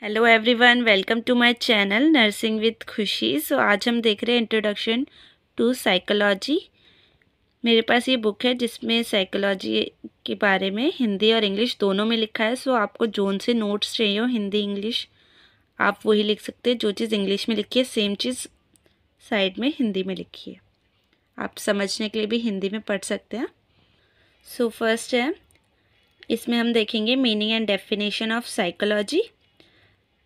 Hello everyone, welcome to my channel nursing with Khushi. So आज हम देख रहे हैं इंट्रोडक्शन टू साइकोलॉजी। मेरे पास ये बुक है जिसमें साइकोलॉजी के बारे में हिंदी और इंग्लिश दोनों में लिखा है। सो आपको जोन से नोट्स चाहिए हो हिंदी इंग्लिश, आप वही लिख सकते हैं। जो चीज़ इंग्लिश में लिखी है सेम चीज़ साइड में हिंदी में लिखी है, आप समझने के लिए भी हिंदी में पढ़ सकते हैं। सो फर्स्ट है, इसमें हम देखेंगे meaning and definition of psychology.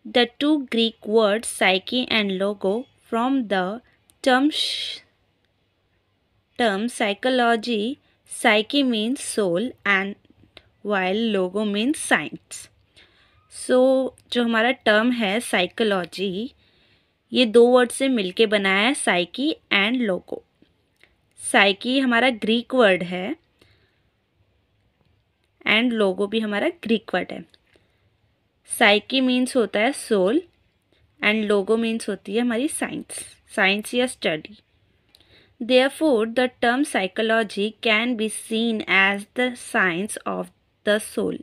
The two Greek words psyche and logo from the term psychology. Psyche means soul and while logo means science. So जो हमारा टर्म है साइकोलॉजी, ये दो वर्ड से मिलके बना है, साइकी एंड लोगो। साइकी हमारा ग्रीक वर्ड है एंड लोगो भी हमारा ग्रीक वर्ड है। साइकी मीन्स होता है सोल एंड लोगो मीन्स होती है हमारी साइंस या study. Therefore, the term psychology can be seen as the science of the soul.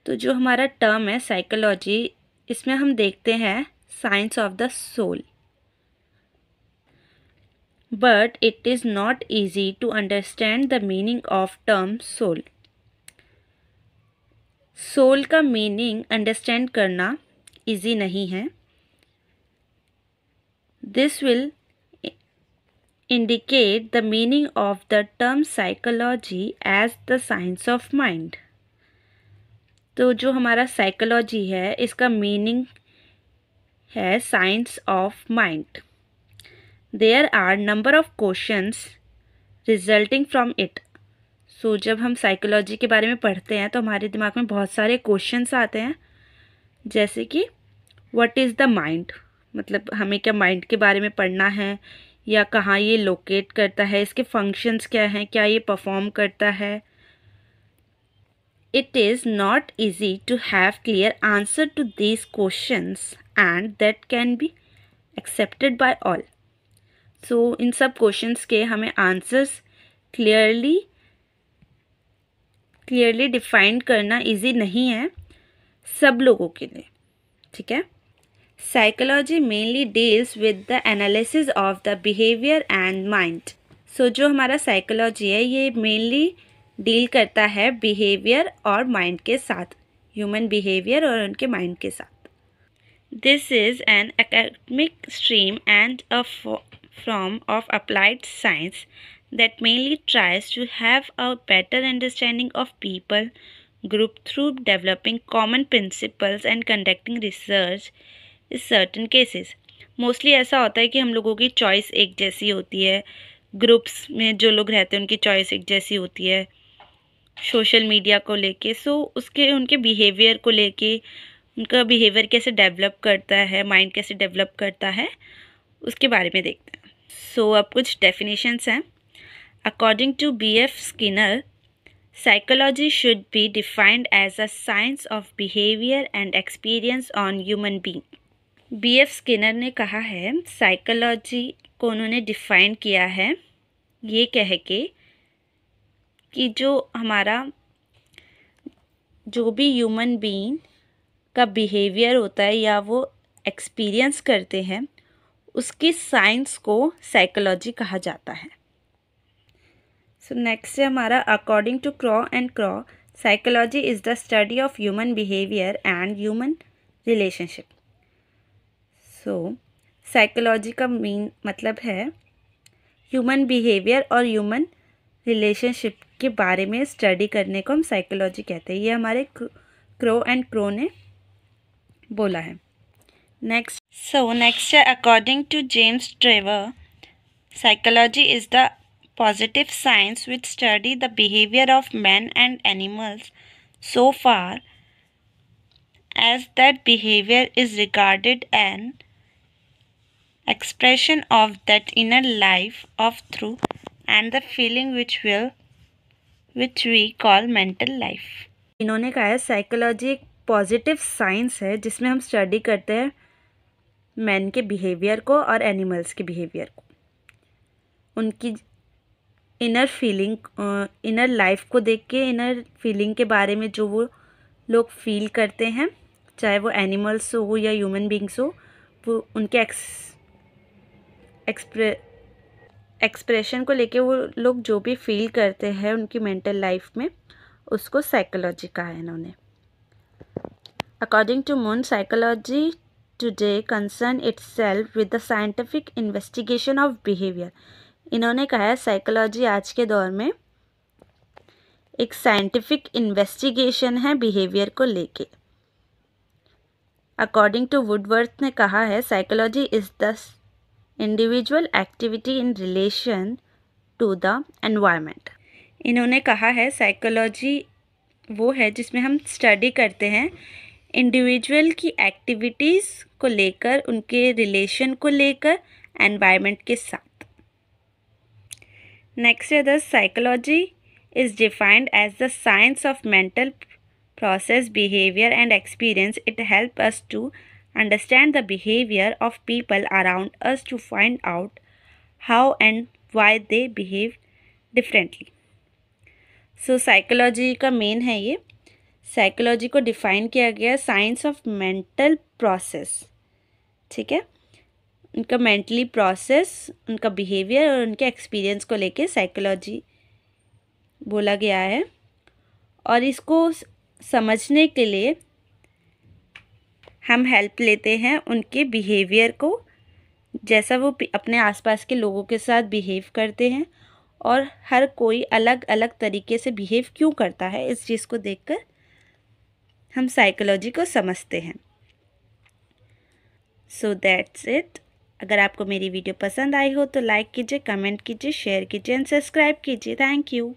तो जो हमारा टर्म है साइकोलॉजी, इसमें हम देखते हैं science of the soul. But it is not easy to understand the meaning of term soul. Soul का meaning understand करना इजी नहीं है। This will indicate the meaning of the term psychology as the science of mind. तो जो हमारा psychology है इसका meaning है science of mind. There are number of questions resulting from it. So जब हम साइकोलॉजी के बारे में पढ़ते हैं तो हमारे दिमाग में बहुत सारे क्वेश्चंस आते हैं, जैसे कि व्हाट इज़ द माइंड, मतलब हमें क्या माइंड के बारे में पढ़ना है, या कहाँ ये लोकेट करता है, इसके फंक्शंस क्या हैं, क्या ये परफॉर्म करता है। It is not easy to have clear answer to these questions and that can be accepted by all. So इन सब क्वेश्चंस के हमें आंसर्स क्लियरली डिफाइन करना ईजी नहीं है सब लोगों के लिए, ठीक है। Psychology mainly deals with the analysis of the behaviour and mind. So जो हमारा साइकोलॉजी है ये मेनली डील करता है बिहेवियर और माइंड के साथ, ह्यूमन बिहेवियर और उनके माइंड के साथ। This is an academic stream and a form of applied science that mainly tries to have a better understanding of people group through developing common principles and conducting research in certain cases. Mostly ऐसा होता है कि हम लोगों की choice एक जैसी होती है, ग्रुप्स में जो लोग रहते हैं उनकी चॉइस एक जैसी होती है सोशल मीडिया को लेके। सो उसके उनके बिहेवियर को लेके, उनका बिहेवियर कैसे डेवलप करता है, माइंड कैसे डेवलप करता है, उसके बारे में देखते हैं। सो अब कुछ डेफिनेशंस हैं। According to B.F. Skinner, psychology should be defined as a science of behavior and experience on human being. B.F. Skinner ने कहा है, साइकोलॉजी को उन्होंने डिफ़ाइन किया है ये कह के कि जो भी ह्यूमन बीइंग का बिहेवियर होता है या वो एक्सपीरियंस करते हैं, उसकी साइंस को साइकोलॉजी कहा जाता है। सो नेक्स्ट है हमारा, according to Crow and Crow, psychology is the study of human behaviour and human relationship. So psychology का मतलब है ह्यूमन बिहेवियर और ह्यूमन रिलेशनशिप के बारे में स्टडी करने को हम साइकोलॉजी कहते हैं। ये हमारे क्रॉ एंड क्रॉ ने बोला है। नेक्स्ट है, according to James Trevor, psychology is the positive science which study the behavior of men and animals so far as that behavior is regarded an expression of that inner life of truth and the feeling which we call mental life. इन्होंने कहा है psychology एक positive science है जिसमें हम study करते हैं man के बिहेवियर को और एनिमल्स के बिहेवियर को, उनकी इनर लाइफ को देख के, इनर फीलिंग के बारे में जो वो लोग फील करते हैं, चाहे वो एनिमल्स हो या ह्यूमन बींग्स हो, वो उनके एक्सप्रेशन को लेके वो लोग जो भी फील करते हैं उनकी मेंटल लाइफ में, उसको साइकोलॉजी कहा है इन्होंने। According to Moon, psychology today concern itself with the scientific investigation of behaviour. इन्होंने कहा है साइकोलॉजी आज के दौर में एक साइंटिफिक इन्वेस्टिगेशन है बिहेवियर को लेके। अकॉर्डिंग टू वुडवर्थ ने कहा है psychology is the individual activity in relation to the environment. इन्होंने कहा है साइकोलॉजी वो है जिसमें हम स्टडी करते हैं इंडिविजुअल की एक्टिविटीज़ को लेकर, उनके रिलेशन को लेकर एनवायरनमेंट के साथ। नेक्स्ट है the psychology is defined as the science of mental process, behavior and experience. It helps us to understand the behavior of people around us to find out how and why they behave differently. So psychology का main है ये। Psychology को define किया गया science of mental process, ठीक है। उनका mentally process, उनका बिहेवियर और उनके एक्सपीरियंस को लेके साइकोलॉजी बोला गया है। और इसको समझने के लिए हम हेल्प लेते हैं उनके बिहेवियर को, जैसा वो अपने आसपास के लोगों के साथ बिहेव करते हैं, और हर कोई अलग अलग तरीके से बिहेव क्यों करता है, इस चीज़ को देखकर हम साइकोलॉजी को समझते हैं। So that's it. अगर आपको मेरी वीडियो पसंद आई हो तो लाइक कीजिए, कमेंट कीजिए, शेयर कीजिए एंड सब्सक्राइब कीजिए। Thank you.